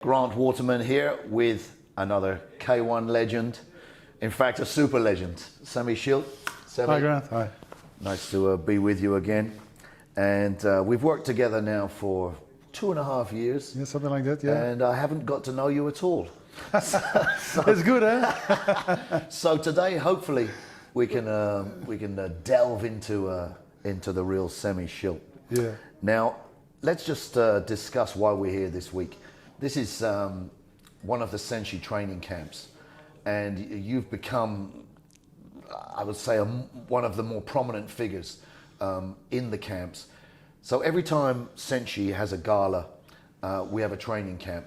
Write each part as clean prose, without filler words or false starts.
Grant Waterman here with another K1 legend. In fact, a super legend, Semmy Schilt. Hi Grant, hi. Nice to be with you again. And we've worked together now for 2.5 years. Yeah, something like that, yeah. And I haven't got to know you at all. It's good, eh? So today, hopefully, we can delve into the real Semmy Schilt. Yeah. Now, let's just discuss why we're here this week. This is one of the Senshi training camps, and you've become, I would say, one of the more prominent figures in the camps. So every time Senshi has a gala, we have a training camp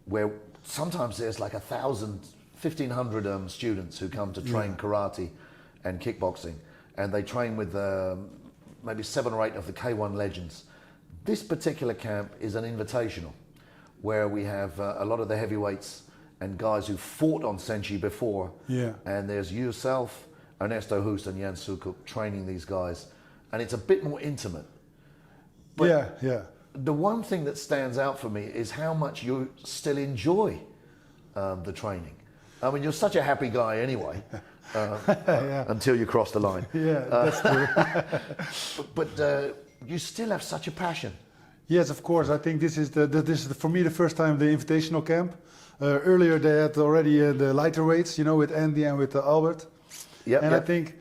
where sometimes there's like 1,000, 1,500 students who come to train karate and kickboxing, and they train with maybe 7 or 8 of the K1 legends. This particular camp is an invitational, where we have a lot of the heavyweights and guys who fought on Senshi before. Yeah. And there's yourself, Ernesto Hust and Jan Sukuk training these guys. And it's a bit more intimate. But yeah. The one thing that stands out for me is how much you still enjoy the training. I mean, you're such a happy guy anyway, until you cross the line. Yeah, that's true. but you still have such a passion. Yes, of course. I think this is for me the first time the invitational camp. Earlier they had already the lighter weights, you know, with Andy and with Albert. Yep, and I think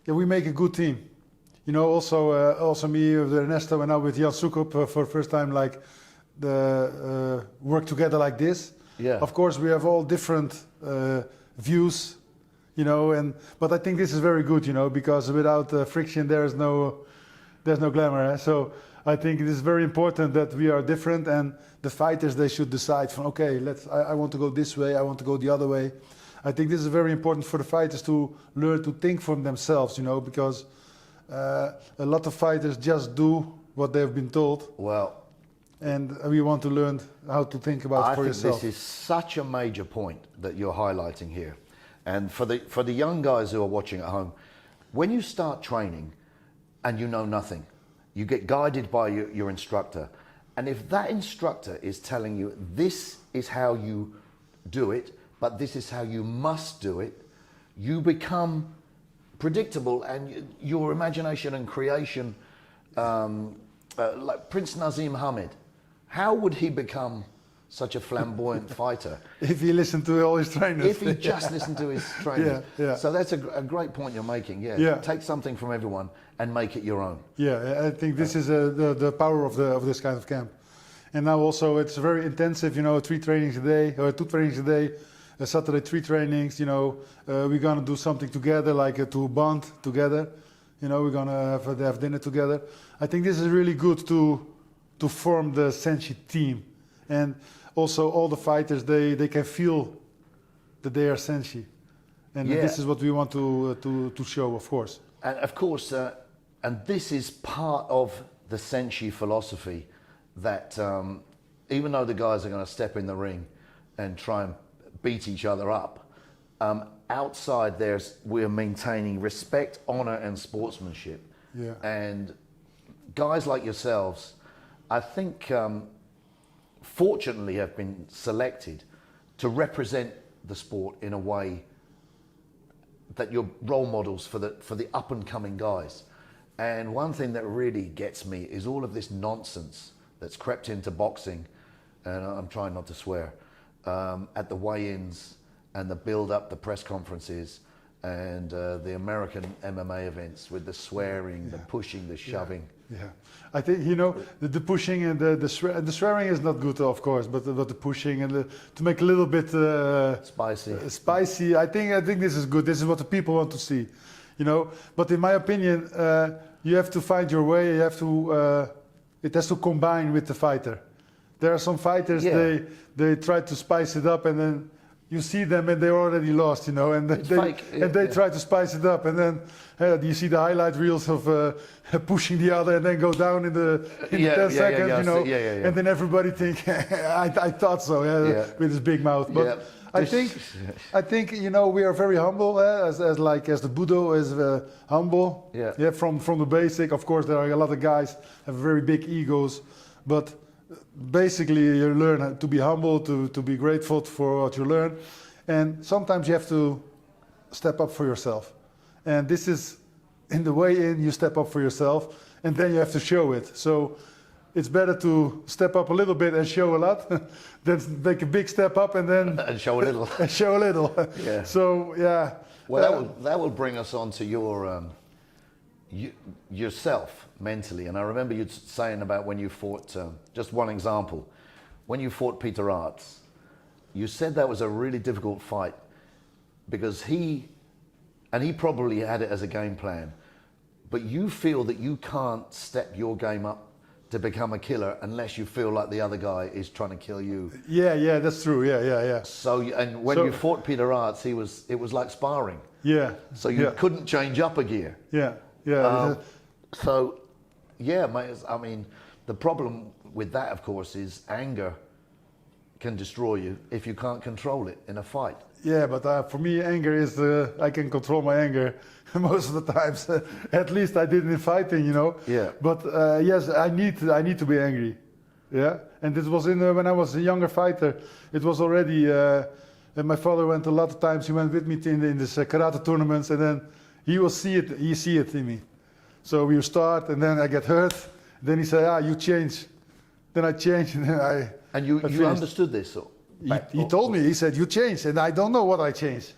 we make a good team. You know, also me with Ernesto and now with Jan Sukop for the first time, like the work together like this. Yeah. Of course, we have all different views, you know, but I think this is very good, you know, because without friction there's no glamour. Eh? So I think it is very important that we are different, and the fighters, they should decide from, okay, I want to go this way, I want to go the other way. I think this is very important for the fighters to learn to think for themselves, you know, because a lot of fighters just do what they've been told. Well, and we want to learn how to think about it for yourself. I think this is such a major point that you're highlighting here. And for the young guys who are watching at home, when you start training and you know nothing, you get guided by your instructor. And if that instructor is telling you this is how you do it, but this is how you must do it, you become predictable, and your imagination and creation, like Prince Nazim Hamid, how would he become such a flamboyant fighter? If he listened to all his trainers. If he just listened to his trainers. Yeah. So that's a great point you're making. Yeah. Take something from everyone and make it your own. Yeah, I think this is the power of this kind of camp. And now also it's very intensive, you know, 3 trainings a day, or 2 trainings a day, Saturday 3 trainings, you know. We're going to do something together, like to bond together. You know, we're going to have dinner together. I think this is really good to form the Senshi team. And also all the fighters, they can feel that they are Senshi. And this is what we want to show, of course. And of course, and this is part of the Senshi philosophy, that even though the guys are going to step in the ring and try and beat each other up, outside we're maintaining respect, honor, and sportsmanship. Yeah. And guys like yourselves, I think, fortunately have been selected to represent the sport in a way that you're role models for the up and coming guys. And one thing that really gets me is all of this nonsense that's crept into boxing, and I'm trying not to swear, at the weigh-ins and the build-up, the press conferences, and the American MMA events with the swearing, the pushing, the shoving. Yeah, I think, you know, the pushing and the swearing is not good, of course, but the pushing and to make a little bit spicy. I think this is good. This is what the people want to see, you know. But in my opinion, you have to find your way. You have to. It has to combine with the fighter. There are some fighters, they try to spice it up, and then you see them and they're already lost, you know, and they try to spice it up, and then you see the highlight reels of pushing the other and then go down in the 10 seconds, you know, and then everybody think, I thought so, with his big mouth. But I think you know, we are very humble, as the Budo is humble. From the basic. Of course, there are a lot of guys have very big egos, but basically you learn to be humble, to be grateful for what you learn, and sometimes you have to step up for yourself. And this is in the way in, you step up for yourself, and then you have to show it. So it's better to step up a little bit and show a lot than make a big step up and then and show a little. and show a little. Yeah. So yeah. Well, that will bring us on to your yourself mentally. And I remember you saying about when you fought. Just one example, when you fought Peter Arts, you said that was a really difficult fight because he probably had it as a game plan, but you feel that you can't step your game up to become a killer unless you feel like the other guy is trying to kill you. Yeah, that's true. Yeah. So, and when you fought Peter Arts, it was like sparring. Yeah. So you couldn't change up a gear. Yeah. So, yeah, mate, I mean, the problem with that, of course, is anger can destroy you if you can't control it in a fight. Yeah, but for me, anger is I can control my anger most of the times. At least I did in fighting, you know. Yeah. But yes, I need to be angry. Yeah. And this was when I was a younger fighter. It was already. And my father went a lot of times. He went with me in this karate tournaments, and then he will see it. He see it in me. So we start, and then I get hurt. Then he said, "You change." Then I change, and then I. And you understood this? He told me, he said, "You changed," and I don't know what I changed.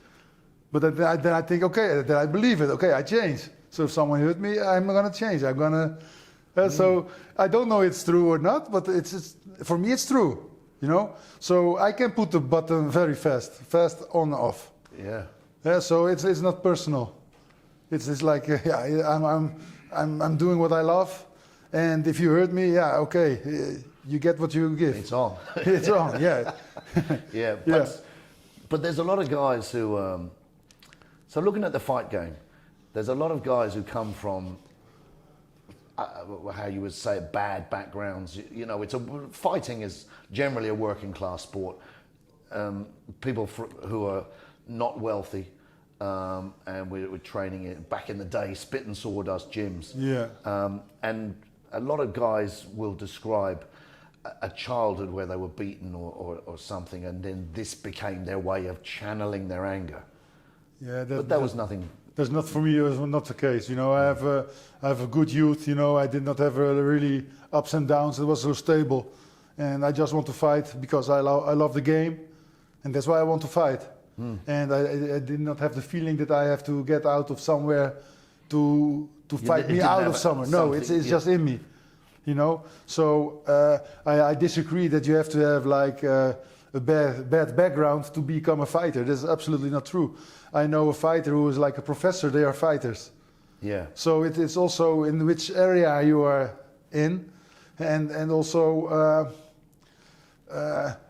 But then I think, okay, then I believe it. Okay, I changed. So if someone hurt me, I'm going to change. I'm going to... So I don't know it's true or not, but it's for me it's true, you know? So I can put the button very fast on, off. Yeah. Yeah, so it's not personal. It's like, I'm doing what I love. And if you hurt me, yeah, okay. You get what you give. It's on. It's on, yeah. Yeah, but there's a lot of guys who... so looking at the fight game, there's a lot of guys who come from, how you would say, bad backgrounds. You know, fighting is generally a working class sport. People who are not wealthy, and we're training it back in the day, spit and sawdust gyms. Yeah. And a lot of guys will describe a childhood where they were beaten or something, and then this became their way of channeling their anger. Yeah, but that was nothing. That's not for me. It was not the case. You know, I have a good youth. You know, I did not have really ups and downs. It was so stable, and I just want to fight because I love the game, and that's why I want to fight. And I did not have the feeling that I have to get out of somewhere to fight me out of somewhere. No, it's just in me. You know, so I disagree that you have to have like a bad background to become a fighter. That's absolutely not true. I know a fighter who is like a professor. They are fighters. Yeah. So it's also in which area you are in, and also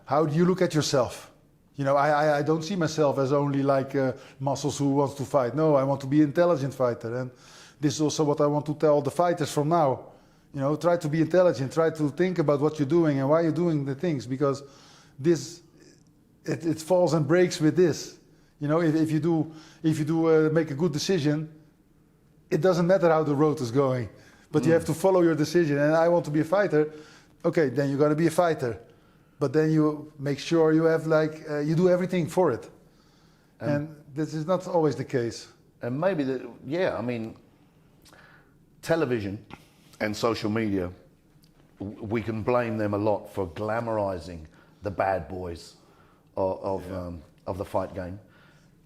how do you look at yourself? You know, I don't see myself as only like muscles who wants to fight. No, I want to be an intelligent fighter, and this is also what I want to tell the fighters from now. You know, try to be intelligent, try to think about what you're doing and why you're doing the things, because it falls and breaks with this. You know, if you do make a good decision, it doesn't matter how the road is going, but you have to follow your decision. And I want to be a fighter. Okay, then you're going to be a fighter, but then you make sure you have you do everything for it. And this is not always the case. And maybe I mean, television and social media, we can blame them a lot for glamorizing the bad boys of the fight game,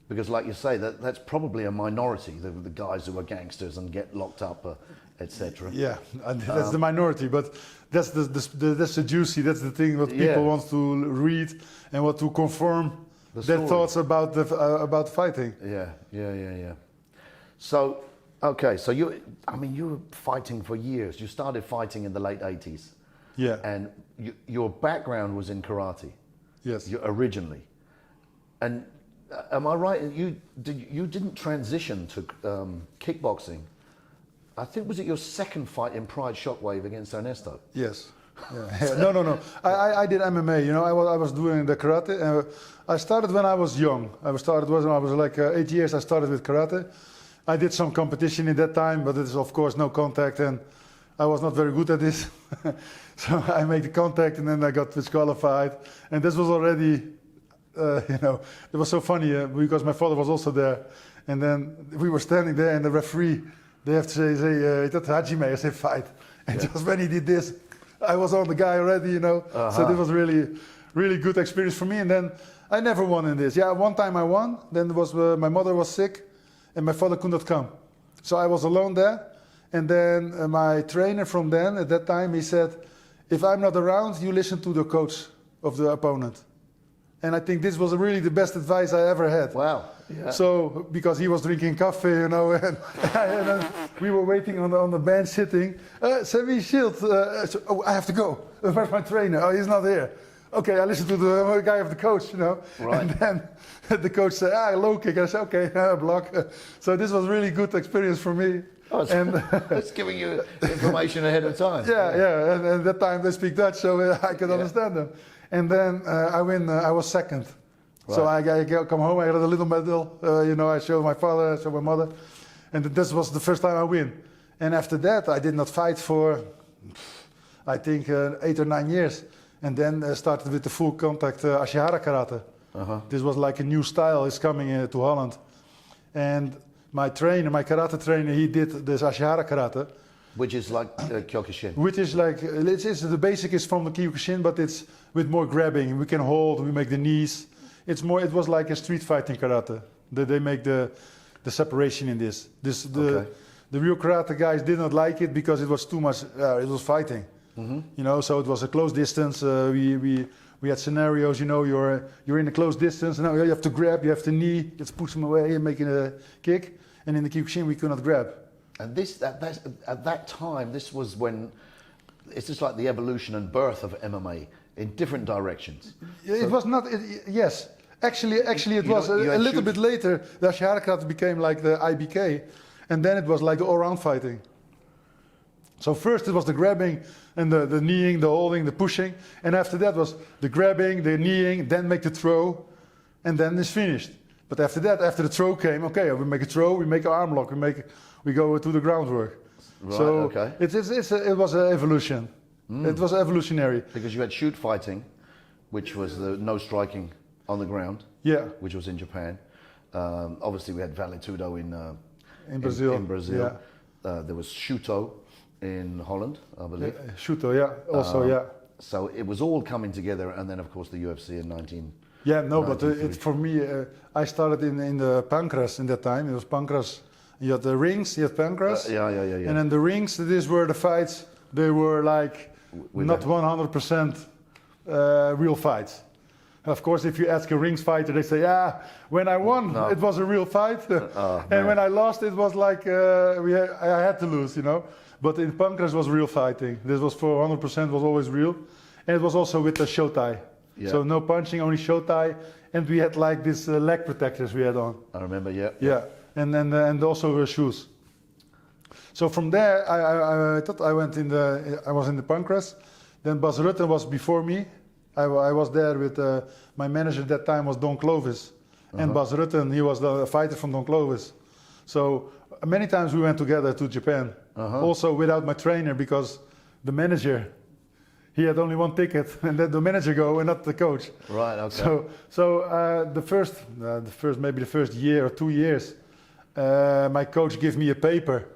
because, like you say, that's probly a minority, the guys who are gangsters and get locked up, etc. Yeah, and that's the minority, but that's the juicy. That's the thing what people want to read and want to confirm their thoughts about fighting. Yeah. So. Okay, so you were fighting for years. You started fighting in the late 80s. Yeah. And your background was in karate. Yes. Originally. And am I right? You didn't transition to kickboxing. I think, was it your second fight in Pride Shockwave against Ernesto? Yes. Yeah. No. I did MMA. You know, I was doing the karate. I started when I was young. When I was like 8 years. I started with karate. I did some competition in that time, but it is of course no contact, and I was not very good at this. So I made the contact and then I got disqualified. And this was already, you know, it was so funny because my father was also there. And then we were standing there and the referee, they have to say that Hajime, I say fight. And just when he did this, I was on the guy already, you know. So this was really good experience for me. And then I never won in this. Yeah, one time I won. Then was my mother was sick and my father could not come. So I was alone there. And then my trainer from then, at that time, he said, if I'm not around, you listen to the coach of the opponent. And I think this was really the best advice I ever had. Wow. Yeah. So, because he was drinking coffee, you know, and we were waiting on the bench sitting. Semmy Schilt, so, oh, I have to go. Where's my trainer? Oh, he's not here. Okay, I listened to the guy of the coach, you know. Right. And then the coach said, low kick. I said, okay, block. So this was really good experience for me. Oh, it's giving you information ahead of time. Yeah. And at that time they speak Dutch, so I could understand them. And then I win. I was second. Right. So I come home. I got a little medal. You know, I showed my father, I showed my mother, and this was the first time I win. And after that, I did not fight for, I think, 8 or 9 years. And then started with the full contact Ashihara karate. This was like a new style. It's coming to Holland, and my trainer, my karate trainer, he did this Ashihara karate. Which is like Kyokushin. Which is like, the basic is from the Kyokushin, but it's with more grabbing. We can hold, we make the knees. It was like a street fighting karate. They make the separation in this. The real karate guys did not like it because it was too much, it was fighting. You know, so it was a close distance. We had scenarios, you know, you're in a close distance, now you have to grab, you have to knee, you have to push them away and making a kick. And in the Kyokushin, we could not grab. And at that time, this was when, it's just like the evolution and birth of MMA in different directions. It was not, yes. Actually it was a little bit later, the Ashihara karate became like the IBK. And then it was like the all-round fighting. So first it was the grabbing and the kneeing, the holding, the pushing. And after that was the grabbing, the kneeing, then make the throw. And then it's finished. But after that, after the throw came, okay, we make a throw, we make an arm lock, we go to the groundwork. Right, so okay. It was an evolution. It was evolutionary. Because you had shoot fighting, which was the no striking on the ground. Yeah. Which was in Japan. Obviously, we had Vale Tudo in Brazil. In Brazil. Yeah. There was Shuto in Holland, I believe. Shuto, yeah. Also, yeah. So it was all coming together, and then of course the UFC in 19. Yeah, no, but for me, I started in the pancras in that time. It was pancras. You had the rings, you had pancras. Yeah. And then the rings, these were the fights. They were like not 100% real fights. Of course, if you ask a rings fighter, they say, when I won, it was a real fight. And when I lost, it was like I had to lose, you know. But in pancras was real fighting. This was for 100% was always real. And it was also with the shotai. Yeah. So no punching, only shotai, and we had like these leg protectors we had on. I remember, yeah. Yeah, and also shoes. So from there, I thought I was in the pancras. Then Bas Rutten was before me. I was there with my manager at that time was Don Clovis, and Bas Rutten, he was the fighter from Don Clovis. So many times we went together to Japan, also without my trainer because the manager. He had only one ticket, and then the manager go, and not the coach. Right. Okay. So maybe the first year or 2 years, my coach gave me a paper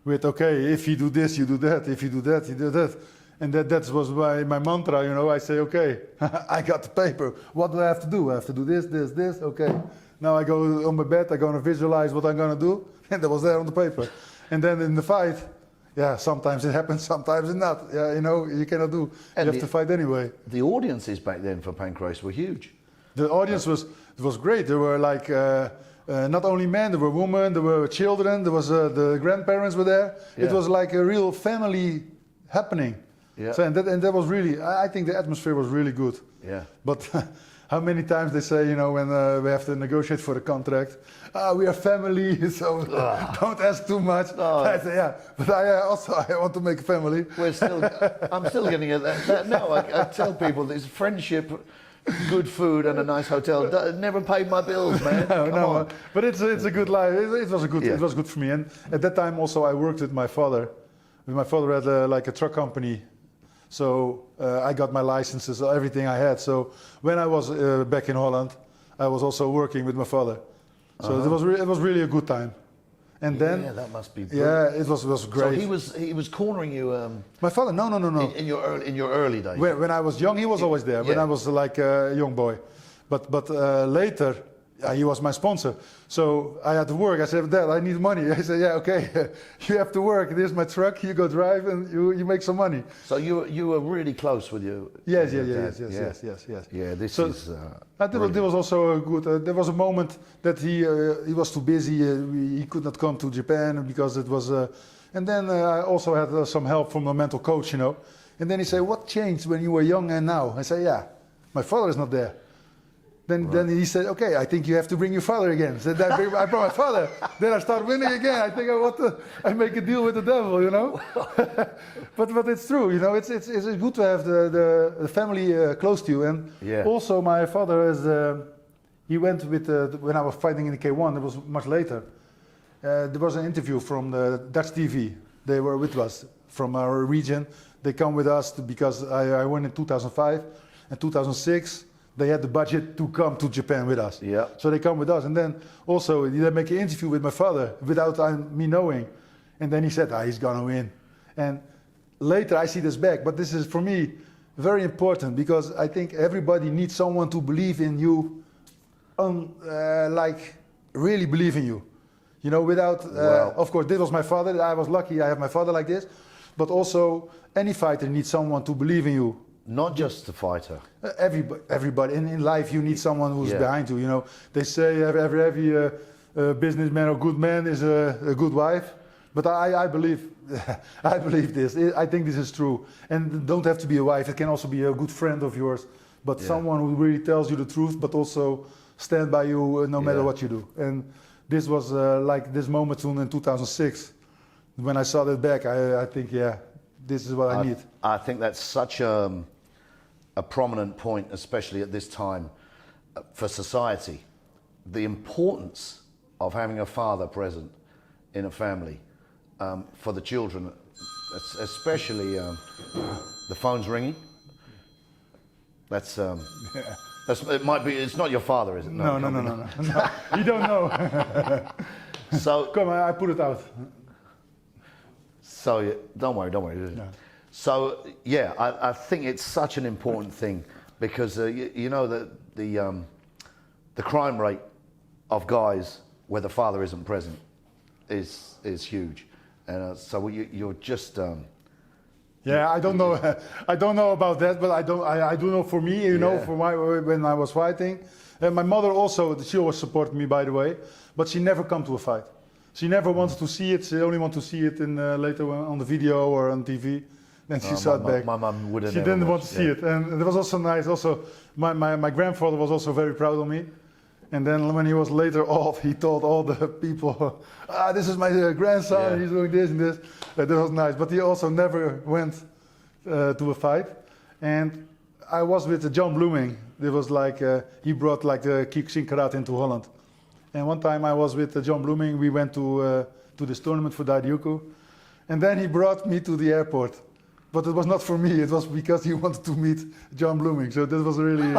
with, okay, if you do this, you do that. If you do that, you do that. And that was my mantra, you know. I say, okay, I got the paper. What do I have to do? I have to do this, this, this. Okay. Now I go on my bed. I'm gonna visualize what I'm gonna do, and that was there on the paper. And then in the fight. Yeah, sometimes it happens, sometimes it not. Yeah, you know, you cannot do. And you have to fight anyway. The audiences back then for pancras were huge. The audience was great. There were like not only men, there were women, there were children, there was the grandparents were there. Yeah. It was like a real family happening. Yeah. So, and that was really. I think the atmosphere was really good. Yeah. But how many times they say, you know, when we have to negotiate for the contract, we are family, so don't ask too much. Oh. I say, yeah, but I want to make a family. I'm still getting at that now. I tell people there's friendship, good food, and a nice hotel. Never paid my bills, man. No, but it's a good life. It was good for me. And at that time also I worked with my father. My father had like a truck company, so I got my licenses, everything I had. So when I was back in Holland, I was also working with my father. So it was really a good time. And then yeah, that must be it was great. So he was cornering you. My father, no. In your early days. When I was young, he was always there. When I was like a young boy, but later he was my sponsor. So I had to work. I said, Dad, I need money. I said, yeah, okay, you have to work. There's my truck. You go drive and you make some money. So you were really close with your Yes. Yeah, this So, is. there was also a good. There was a moment that he was too busy. He could not come to Japan because it was. And then I also had some help from a mental coach, you know. And then he said, "What changed when you were young and now?" I said, "Yeah, my father is not there." Then he said, "Okay, I think you have to bring your father again." So then I brought my father. Then I start winning again. I think I make a deal with the devil, you know. but it's true, you know. It's good to have the family close to you. And also my father is he went with when I was fighting in the K1. It was much later. There was an interview from the Dutch TV. They were with us from our region. They come with us because I won in 2005 and 2006. They had the budget to come to Japan with us. Yeah. So they come with us. And then also they make an interview with my father without me knowing. And then he said, he's going to win. And later I see this back. But this is, for me, very important because I think everybody needs someone to believe in you, like really believe in you. You know, without, of course, this was my father. I was lucky I have my father like this. But also, any fighter needs someone to believe in you. Not just the fighter. Everybody in life, you need someone who's behind you. You know, they say every businessman or good man is a good wife, but I believe, I believe this. I think this is true. And don't have to be a wife. It can also be a good friend of yours, but someone who really tells you the truth, but also stand by you no matter what you do. And this was like this moment in 2006. When I saw that back, I think, this is what I need. I think that's such a prominent point, especially at this time, for society. The importance of having a father present in a family for the children, especially the phone's ringing. That's it might be. It's not your father, is it? No. You don't know. So come on, I put it out. So don't worry. No. So I think it's such an important thing because you know that the crime rate of guys where the father isn't present is huge, and so you're just. I don't know. I don't know about that, but I do know for me. You know, for when I was fighting, my mother also. She always supported me, by the way, but she never come to a fight. She never wanted to see it. She only wanted to see it in later on the video or on TV. Then she saw it back. My mum wouldn't. She didn't want to see it, and it was also nice. Also, my grandfather was also very proud of me. And then when he was later off, he told all the people, "This is my grandson. He's doing this and this." That was nice. But he also never went to a fight. And I was with John Blooming. It was like he brought like the kickboxing karate into Holland. And one time I was with John Blooming. We went to this tournament for Debunking. And then he brought me to the airport. But it was not for me. It was because he wanted to meet John Blooming. So this was really,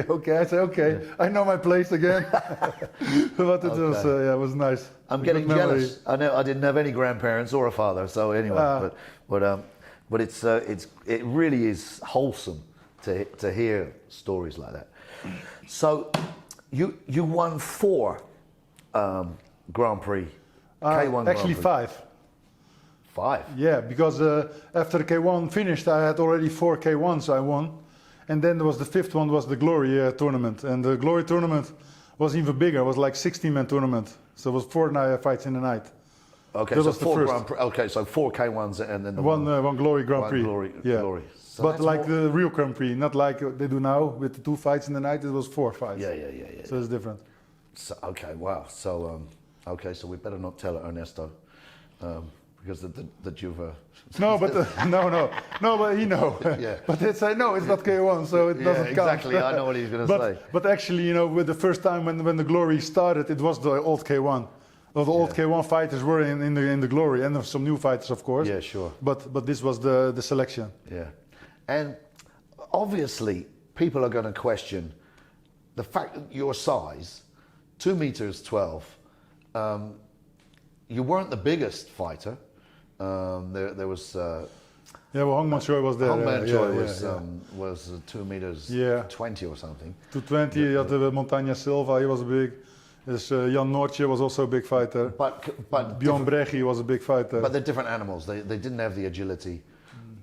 okay. I said, okay, I know my place again. But it was nice. I'm getting jealous. I know I didn't have any grandparents or a father. So anyway, but it really is wholesome to hear stories like that. So you won 4 Grand Prix, K1 actually Grand Prix. 5. 5? Yeah, because after K1 finished, I had already 4 K1s I won. And then there was the 5th one was the Glory tournament. And the Glory tournament was even bigger. It was like 16-man tournament. So it was 4 fights in the night. Okay, that so was 4 Grand Prix. Okay, so 4 K1s and then one Glory Grand Prix. Glory. So but like the real Grand Prix, not like they do now with the 2 fights in the night. It was 4 fights. Yeah. So it's different. So, okay, wow. So so we better not tell Ernesto. Because that you've no, but but he know. But it's it's not K1, so it doesn't count. Exactly. I know what he's going to say. But actually, with the first time when the Glory started, it was the old K1. Well, the old K1 fighters were in the glory, and some new fighters, of course. Yeah, sure. But this was the selection. Yeah, and obviously people are going to question the fact that your size, 2 meters 12. You weren't the biggest fighter. There was. Yeah, well, Hongman Choi was there. Hongman Choi was 2 meters 20 or something. 220. You had Montaña Silva. He was big. There's Jan Noortje was also a big fighter. But Bjorn Brechi was a big fighter. But they're different animals. They didn't have the agility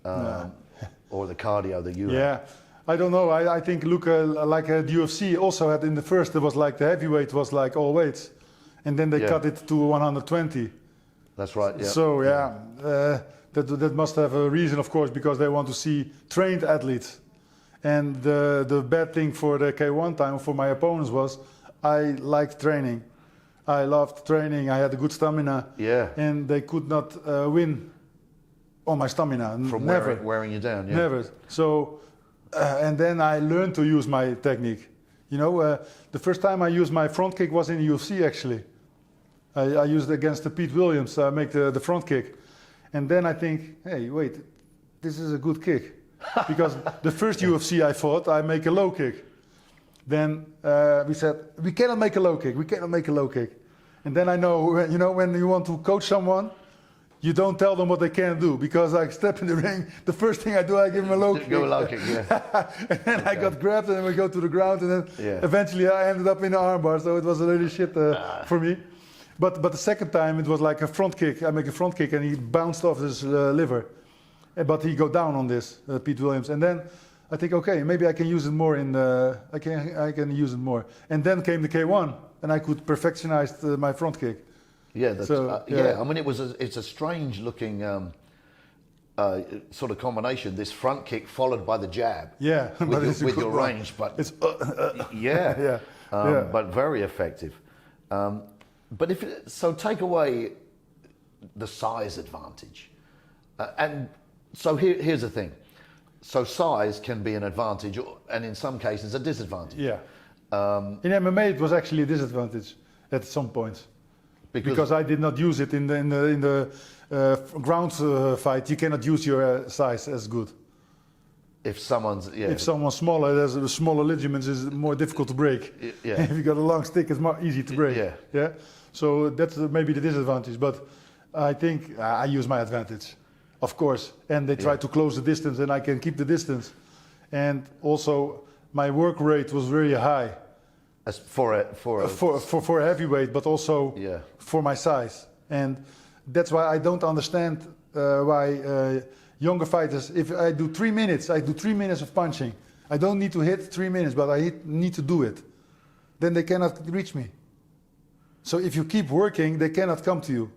or the cardio that you had. Yeah, I don't know. I think look like the UFC also had in the first. It was like the heavyweight was like all weights, and then they cut it to 120. That's right. Yeah. So that must have a reason, of course, because they want to see trained athletes. And the bad thing for the K1 time for my opponents was I liked training. I loved training. I had a good stamina. Yeah. And they could not win on my stamina. From never wearing you down. Yeah. Never. So and then I learned to use my technique. You know, the first time I used my front kick was in the UFC actually. I used it against the Pete Williams. I make the front kick. And then I think, hey, wait, this is a good kick. Because the first UFC I fought, I make a low kick. Then we said, we cannot make a low kick. We cannot make a low kick. And then I know, you know, when you want to coach someone, you don't tell them what they can't do. Because I step in the ring, the first thing I do, I give them a low kick. Go a low kick, yeah. And then I got grabbed, and then we go to the ground, and then eventually I ended up in the armbar. So it was a little shit for me. But the second time it was like a front kick. I make a front kick and he bounced off his liver. But he go down on this, Pete Williams. And then I think, okay, maybe I can use it more in the, I can use it more. And then came the K1 and I could perfectionize my front kick. Yeah, that's, I mean, it's a strange looking sort of combination. This front kick followed by the jab. Yeah, with your range, but it's but very effective. But so take away the size advantage, and so here's the thing. So size can be an advantage, and in some cases a disadvantage. Yeah. In MMA it was actually a disadvantage at some points because I did not use it in the ground fight. You cannot use your size as good. If someone's smaller, there's a smaller ligaments is more difficult to break. Yeah. If you got a long stick, it's more easy to break. Yeah. So that's maybe the disadvantage, but I think I use my advantage, of course. And they try to close the distance, and I can keep the distance. And also, my work rate was very high. As for a heavyweight, but also for my size. And that's why I don't understand why younger fighters. If I do 3 minutes, I do 3 minutes of punching. I don't need to hit 3 minutes, but I need to do it. Then they cannot reach me. So if you keep working, they cannot come to you.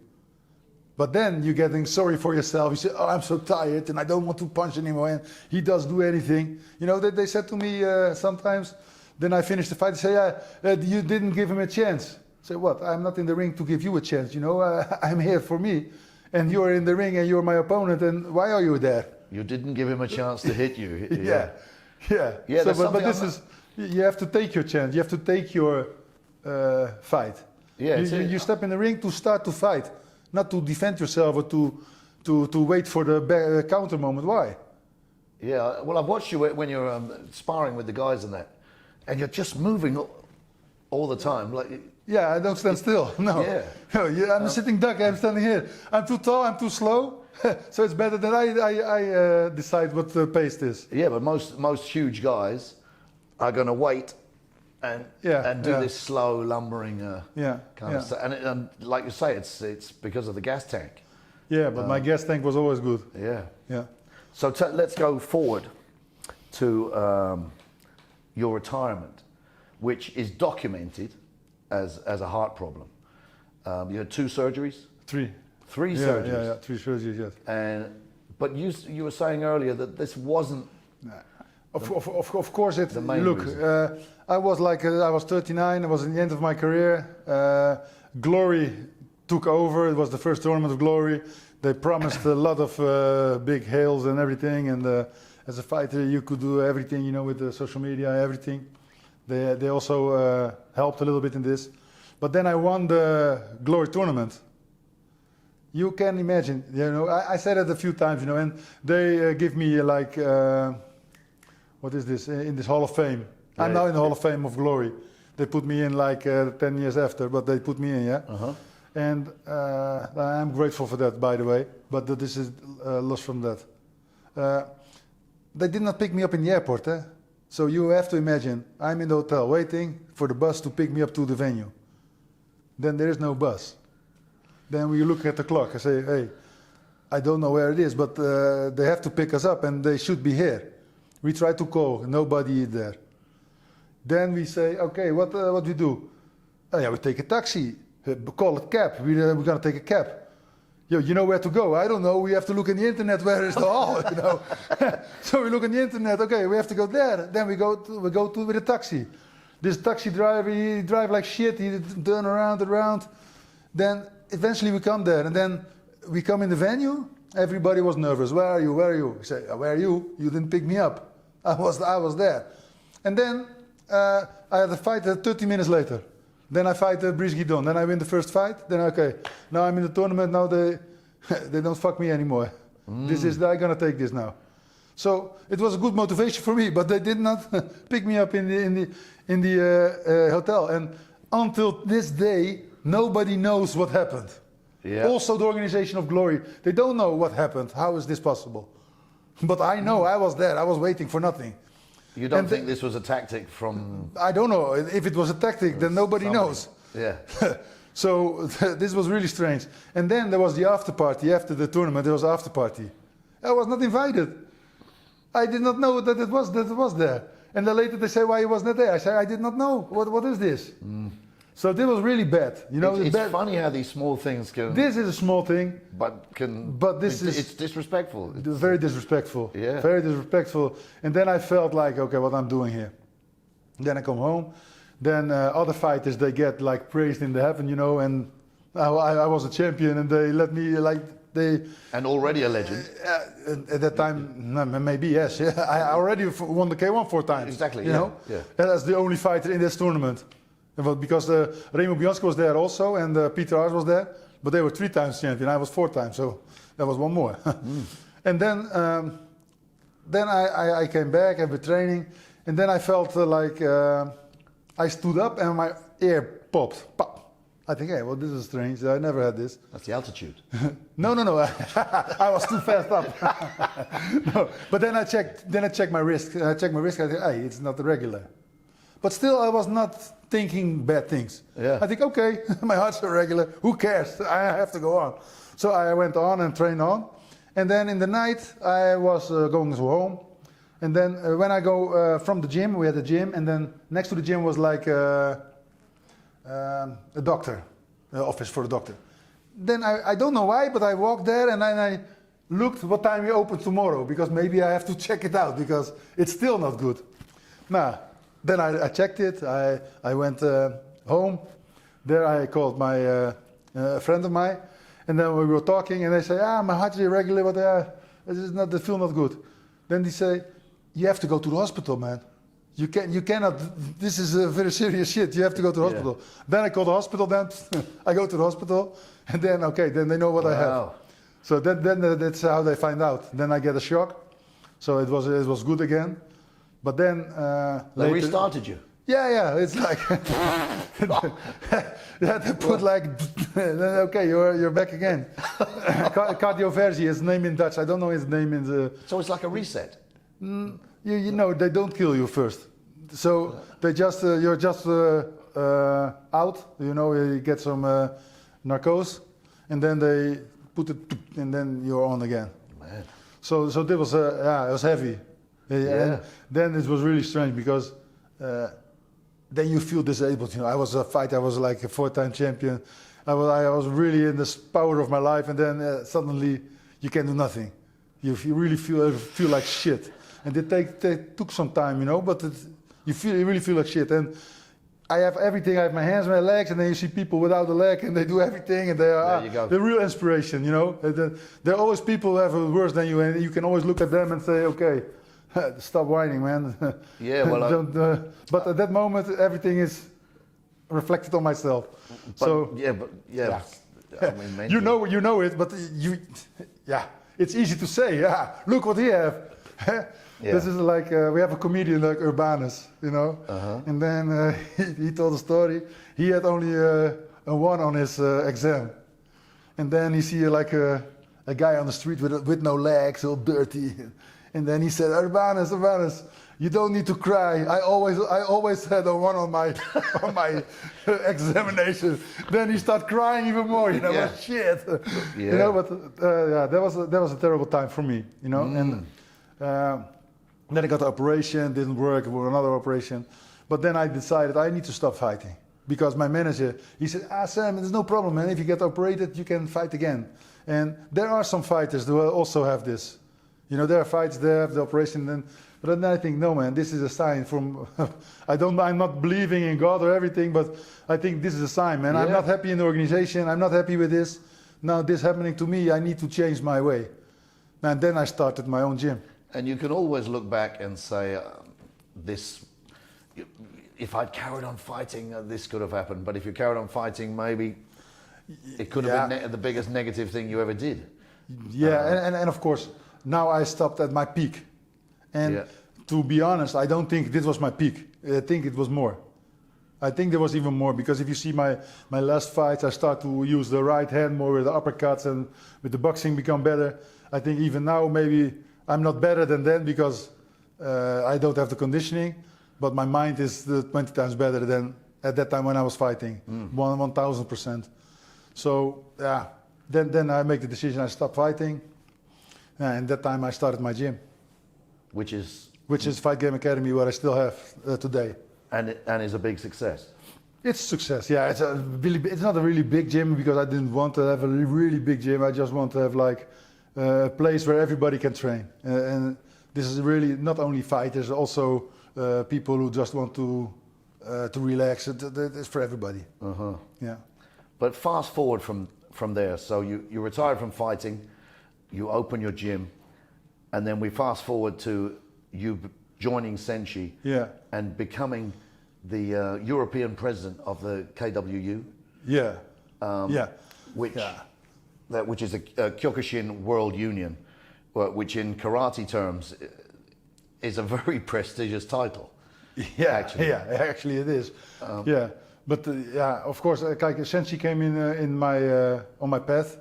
But then you're getting sorry for yourself. You say, oh, I'm so tired and I don't want to punch anymore. And he does do anything. You know, they said to me sometimes, then I finish the fight, they say, you didn't give him a chance. I say, what? I'm not in the ring to give you a chance. You know, I'm here for me. And you're in the ring and you're my opponent. And why are you there? You didn't give him a chance to hit you. Yeah. So, but this is, you have to take your chance. You have to take your fight. Yeah, you step in the ring to start to fight, not to defend yourself or to wait for the counter moment. Why? Yeah, well, I've watched you when you're sparring with the guys and that, and you're just moving all the time. Like, yeah, I don't stand still. No. Yeah. I'm a sitting duck. I'm standing here. I'm too tall. I'm too slow. So it's better that I decide what the pace is. Yeah, but most huge guys are going to wait. And do this slow lumbering kind of stuff. And like you say, it's because of the gas tank. Yeah, but my gas tank was always good. Yeah. So let's go forward to your retirement, which is documented as a heart problem. You had 2 surgeries? 3. 3 surgeries? Yeah, 3 surgeries, yes. But you were saying earlier that this wasn't... Of course, the main reason. I was 39. I was in the end of my career. Glory took over. It was the first tournament of Glory. They promised a lot of big hails and everything. And as a fighter, you could do everything, you know, with the social media, everything. They also helped a little bit in this. But then I won the Glory tournament. You can imagine, you know, I said it a few times, you know, and they give me like, what is this, in this Hall of Fame. Yeah, I'm now in the Hall of Fame of Glory. They put me in like 10 years after, but they put me in, yeah. And I'm grateful for that, by the way, but this is lost from that. They did not pick me up in the airport, eh? So you have to imagine, I'm in the hotel waiting for the bus to pick me up to the venue. Then there is no bus. Then we look at the clock, I say, hey, I don't know where it is, but they have to pick us up and they should be here. We try to call, nobody is there. Then we say, okay, what we do? Oh yeah, we take a taxi, call it cab, we're gonna take a cab. Yo, you know where to go? I don't know, we have to look in the internet where is the hall, you know. So we look in the internet, okay, we have to go there. Then we go with a taxi. This taxi driver, he drive like shit, he turn around. Then eventually we come there, and then we come in the venue, everybody was nervous. Where are you, where are you? We say, where are you? You didn't pick me up. I was there. And then I had a fight 30 minutes later. Then I fight Brice Guidon. Then I win the first fight. Then okay, now I'm in the tournament. Now they don't fuck me anymore. I'm gonna take this now. So it was a good motivation for me, but they did not pick me up in the hotel. And until this day, nobody knows what happened. Yeah. Also, the organization of Glory, they don't know what happened. How is this possible? But I know I was there. I was waiting for nothing. You don't think this was a tactic from... I don't know. If it was a tactic, then nobody knows. Yeah. So this was really strange. And then there was the after party. After the tournament, there was after party. I was not invited. I did not know that it was there. And then later they say, why he was not there? I said, I did not know. What is this? So this was really bad. You know, it's funny how these small things can... This is a small thing. But it's disrespectful. Very disrespectful. Yeah. Very disrespectful. And then I felt like, okay, what I'm doing here. Then I come home. Then other fighters, they get like praised in the heaven, you know, and I was a champion and they let me like... And already a legend. At that time, maybe yes. Yeah. I already won the K1 4 times. Exactly. You know, that's the only fighter in this tournament. Because Remo Bianchi was there also, and Peter Ars was there, but they were 3 times champion. I was 4 times, so that was one more. And then I came back after training, and then I felt like I stood up and my ear popped. Pop. I think, hey, well, this is strange. I never had this. That's the altitude. No. I was too fast up. No. But then I checked my wrist. I checked my wrist. I said, hey, it's not regular. But still, I was not thinking bad things. Yeah. I think, okay, my heart's irregular. Who cares? I have to go on. So I went on and trained on. And then in the night, I was going to home. And then when I go from the gym, we had a gym, and then next to the gym was like a doctor, office for a doctor. Then I don't know why, but I walked there and I looked what time we open tomorrow, because maybe I have to check it out, because it's still not good. Nah. Then I checked it, I went home, there I called my friend of mine, and then we were talking, and they say, my heart is irregular, but they feel not good. Then they say, you have to go to the hospital, man. You cannot, this is a very serious shit, you have to go to the hospital. Then I call the hospital, then I go to the hospital, and then, okay, then they know what I have. So then that's how they find out. Then I get a shock, so it was good again. But then they later, restarted you. Yeah, it's like they put like okay, you're back again. Cardioversie is name in Dutch. I don't know his name in the. So it's like a reset. You know, they don't kill you first. So they just you're just out. You know, you get some narcose, and then they put it, and then you're on again. Man. So that was it was heavy. And then it was really strange, because then you feel disabled. You know, I was a fighter. I was like a 4-time champion. I was really in the power of my life, and then suddenly you can do nothing. You really feel like shit. And they took some time, you know, but you really feel like shit. And I have everything. I have my hands, my legs, and then you see people without a leg, and they do everything, and they're real inspiration, you know. There are always people who have it worse than you, and you can always look at them and say, okay, stop whining, man. Yeah, well, but at that moment, everything is reflected on myself. But, So yeah. I mean, mentally. you know it, but it's easy to say. Yeah, look what he have. This is like we have a comedian like Urbanus, you know, and then he told a story. He had only a 1 on his exam, and then he see like a guy on the street with no legs, all dirty, and then he said, Urbanus, you don't need to cry. I always had a 1 on my on my examination. Then he started crying even more. You know, Yeah. shit. Yeah. You know, but that was a terrible time for me. You know, and then I got the operation. Didn't work. Another operation, but then I decided I need to stop fighting because my manager he said, Sam, there's no problem, man. If you get operated, you can fight again. And there are some fighters who also have this. You know, there are fights, they have the operation, but then I think, no, man, this is a sign from. I'm not believing in God or everything, but I think this is a sign, man. Yeah. I'm not happy in the organization. I'm not happy with this. Now this happening to me, I need to change my way. And then I started my own gym. And you can always look back and say, if I'd carried on fighting, this could have happened. But if you carried on fighting, maybe it could have been the biggest negative thing you ever did. Yeah, and of course, now I stopped at my peak. And to be honest, I don't think this was my peak. I think it was more. I think there was even more, because if you see my last fights, I start to use the right hand more with the uppercuts, and with the boxing become better. I think even now maybe I'm not better than then because I don't have the conditioning, but my mind is 20 times better than at that time when I was fighting, 1000%. So yeah, then I make the decision, I stop fighting, and that time I started my gym. Which is Fight Game Academy, what I still have today. And is a big success. It's a success, yeah. It's not a really big gym because I didn't want to have a really big gym. I just want to have like a place where everybody can train. And this is really not only fighters, also people who just want to relax. It's for everybody. Yeah. But fast forward from there. So you retired from fighting, you open your gym, and then we fast forward to you joining Senshi and becoming the European president of the KWU. Yeah. Which is a Kyokushin World Union, which in karate terms is a very prestigious title. Yeah, actually it is. But of course, Senshi came in my on my path.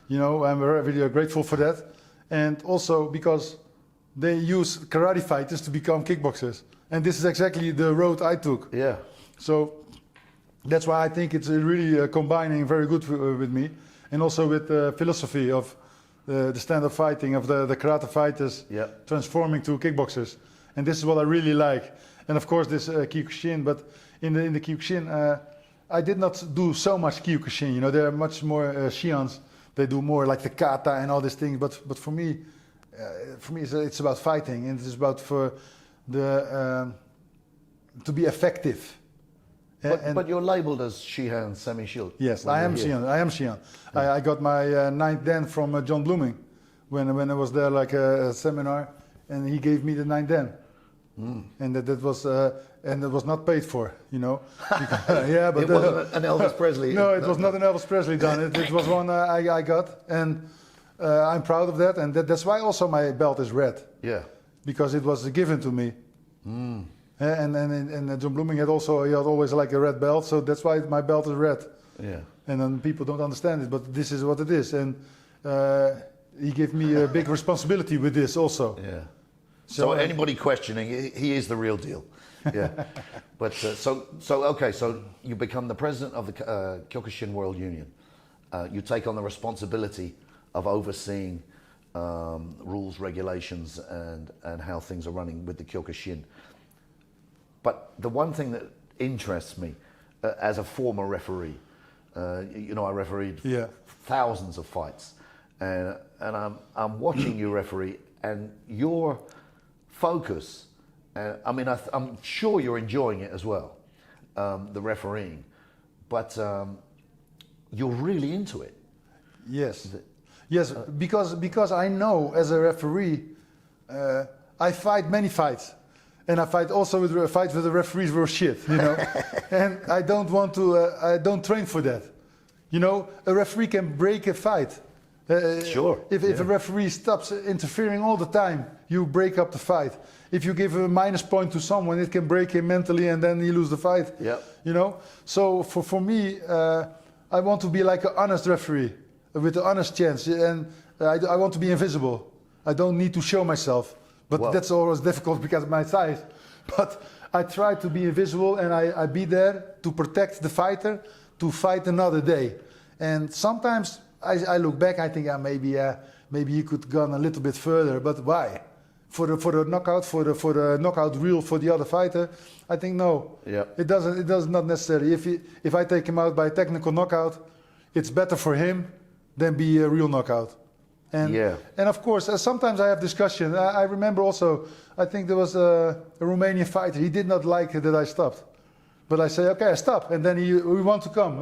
You know, I'm very grateful for that, and also because they use karate fighters to become kickboxers, and this is exactly the road I took. Yeah. So that's why I think it's really combining very good with me, and also with the philosophy of the stand-up fighting of the karate fighters transforming to kickboxers, and this is what I really like. And of course this Kyokushin, but in the Kyokushin, I did not do so much Kyokushin. You know, there are much more Shions. They do more like the kata and all these things. But for me it's about fighting, and it's about to be effective. But you're labeled as Shihan Semmy Schilt. Yes, I am Shihan. I got my 9th dan from John Blooming when I was there like a seminar, and he gave me the 9th dan. And that was not paid for, you know. But it wasn't an Elvis Presley. No, it was not an Elvis Presley done. It was one I got, and I'm proud of that. And that's why also my belt is red. Yeah. Because it was given to me. And John Blooming had always like a red belt, so that's why my belt is red. Yeah. And then people don't understand it, but this is what it is. And he gave me a big responsibility with this also. Yeah. So anybody questioning, he is the real deal. Yeah. But so you become the president of the Kyokushin World Union. You take on the responsibility of overseeing rules, regulations, and how things are running with the Kyokushin. But the one thing that interests me, as a former referee, you know, I refereed thousands of fights, and I'm watching you referee, and your focus, I mean, I'm sure you're enjoying it as well, the refereeing, but you're really into it. Yes, because I know as a referee, I fight many fights, And I fight also with the referees were shit, you know. And I don't want to. I don't train for that. You know, a referee can break a fight. Sure. If a referee stops interfering all the time, you break up the fight. If you give a minus point to someone, it can break him mentally, and then you lose the fight. Yeah. You know. So for me, I want to be like an honest referee with an honest chance, and I want to be invisible. I don't need to show myself. But that's always difficult because of my size. But I try to be invisible, and I be there to protect the fighter to fight another day. And sometimes I look back, I think maybe you could gone a little bit further. But why? For the knockout, for the knockout rule for the other fighter, I think no. Yeah. It does not necessarily. If I take him out by a technical knockout, it's better for him than be a real knockout. And of course, sometimes I have discussion. I remember also, I think there was a Romanian fighter. He did not like that I stopped. But I say, okay, I stop. And then we want to come.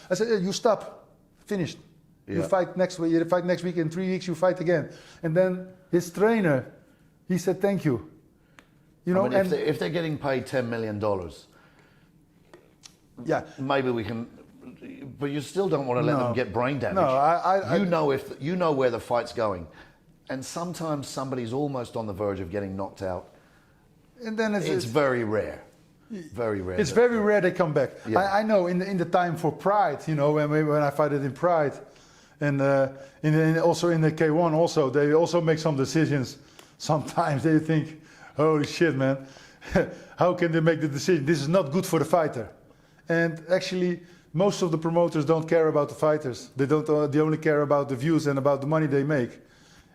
I said, you stop. Finished. Yeah. You fight next week. You fight next week. In 3 weeks, you fight again. And then his trainer, he said, thank you. You know, I mean, if they're getting paid $10 million, yeah, maybe we can. But you still don't want to let them get brain damage. No, you know where the fight's going, and sometimes somebody's almost on the verge of getting knocked out. And then it's very rare. Very rare. It's very rare they come back. Yeah. I know in the time for Pride, you know, when I fight it in Pride, and also in the K1, also they also make some decisions. Sometimes they think, holy shit, man, how can they make the decision? This is not good for the fighter. And actually, most of the promoters don't care about the fighters. They don't. They only care about the views and about the money they make.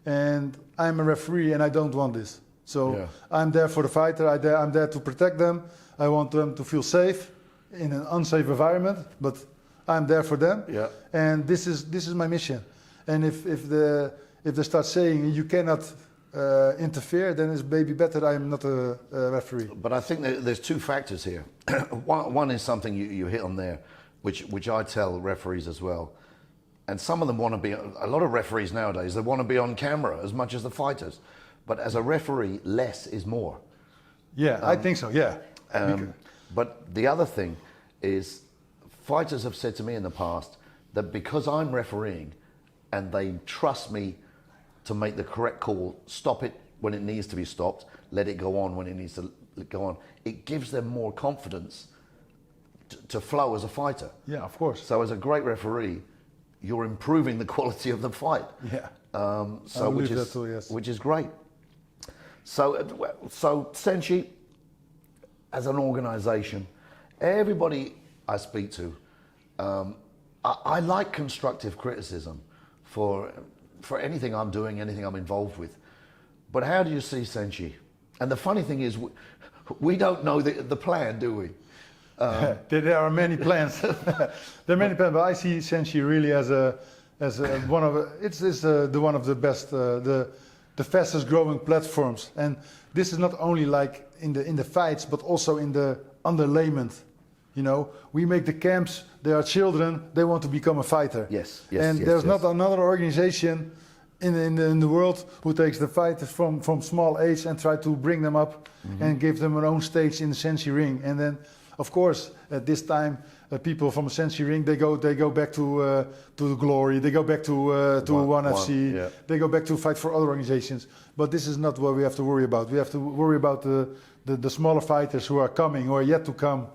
And I'm a referee, and I don't want this. So I'm there for the fighter. I'm there to protect them. I want them to feel safe in an unsafe environment, but I'm there for them. Yeah. And this is my mission. And if they start saying you cannot interfere, then it's maybe better I'm not a referee. But I think there's two factors here. One is something you hit on there, which I tell referees as well. And some of them want to be, a lot of referees nowadays, they want to be on camera as much as the fighters. But as a referee, less is more. Yeah, I think so, yeah. But the other thing is, fighters have said to me in the past that because I'm refereeing and they trust me to make the correct call, stop it when it needs to be stopped, let it go on when it needs to go on, it gives them more confidence to flow as a fighter. Yeah, of course. So as a great referee, you're improving the quality of the fight. Yeah. Which is great. So Senshi, as an organization, everybody I speak to, I like constructive criticism for anything I'm doing, anything I'm involved with. But how do you see Senshi? And the funny thing is, we don't know the plan, do we? There are many plans. There are many plans, but I see Senshi really as one of the one of the best, the fastest growing platforms. And this is not only like in the fights, but also in the underlayment. You know, we make the camps. There are children. They want to become a fighter. Yes. There's not another organization in the world who takes the fighters from small age and try to bring them up and give them an own stage in the Senshi ring. And then, of course, at this time, people from the Senshi ring, they go back to the Glory. They go back to One FC. Yeah. They go back to fight for other organizations. But this is not what we have to worry about. We have to worry about the smaller fighters who are coming or yet to come.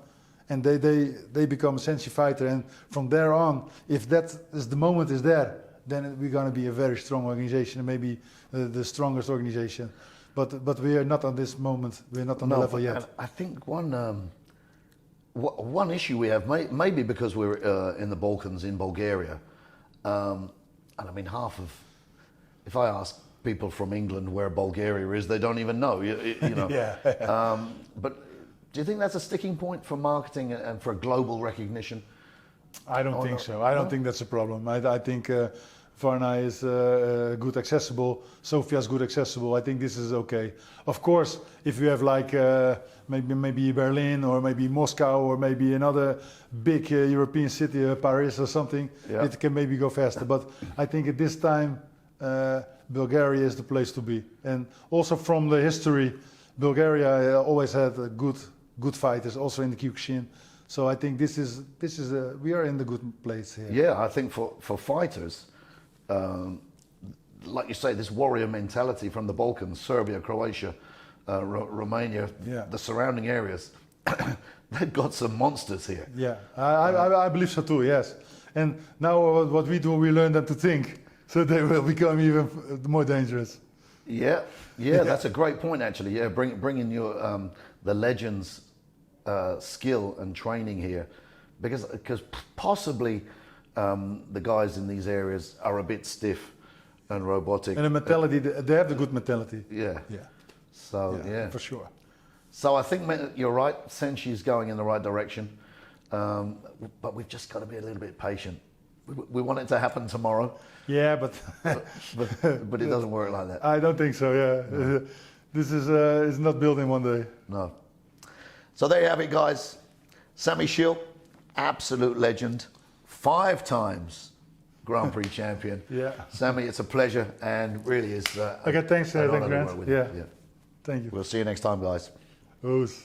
And they become a Senshi fighter. And from there on, if that is the moment is there, then we're going to be a very strong organization, and maybe the strongest organization. But we are not on this moment. We're not on the level yet. I think one issue we have, maybe because we're in the Balkans, in Bulgaria, and I mean if I ask people from England where Bulgaria is, they don't even know. You know. Yeah. But do you think that's a sticking point for marketing and for global recognition? I don't think so. I don't think that's a problem. I think Varna is good accessible. Sofia is good accessible. I think this is okay. Of course, if you have like maybe Berlin or maybe Moscow or maybe another big European city, Paris or something, it can maybe go faster. But I think at this time, Bulgaria is the place to be. And also from the history, Bulgaria always had good fighters, also in the Kyokushin. So I think this is we are in the good place here. Yeah, I think for fighters, like you say, this warrior mentality from the Balkans, Serbia, Croatia, Romania, the surrounding areas, they've got some monsters here. Yeah, I believe so too. Yes, and now what we do, we learn them to think, so they will become even more dangerous. Yeah, that's a great point actually. Yeah, bringing your the legends' skill and training here, because possibly the guys in these areas are a bit stiff and robotic. And the mentality, they have the good mentality. Yeah. So yeah, for sure. So I think you're right. Senshi is going in the right direction, but we've just got to be a little bit patient. We want it to happen tomorrow. Yeah, but it doesn't work like that. I don't think so. Yeah, no. This is not built in one day. No. So there you have it, guys. Semmy Schilt, absolute legend, 5 times Grand Prix champion. Yeah. Semmy, it's a pleasure, and really is. Okay, thanks, Grant. Yeah. Thank you. We'll see you next time, guys. Oos.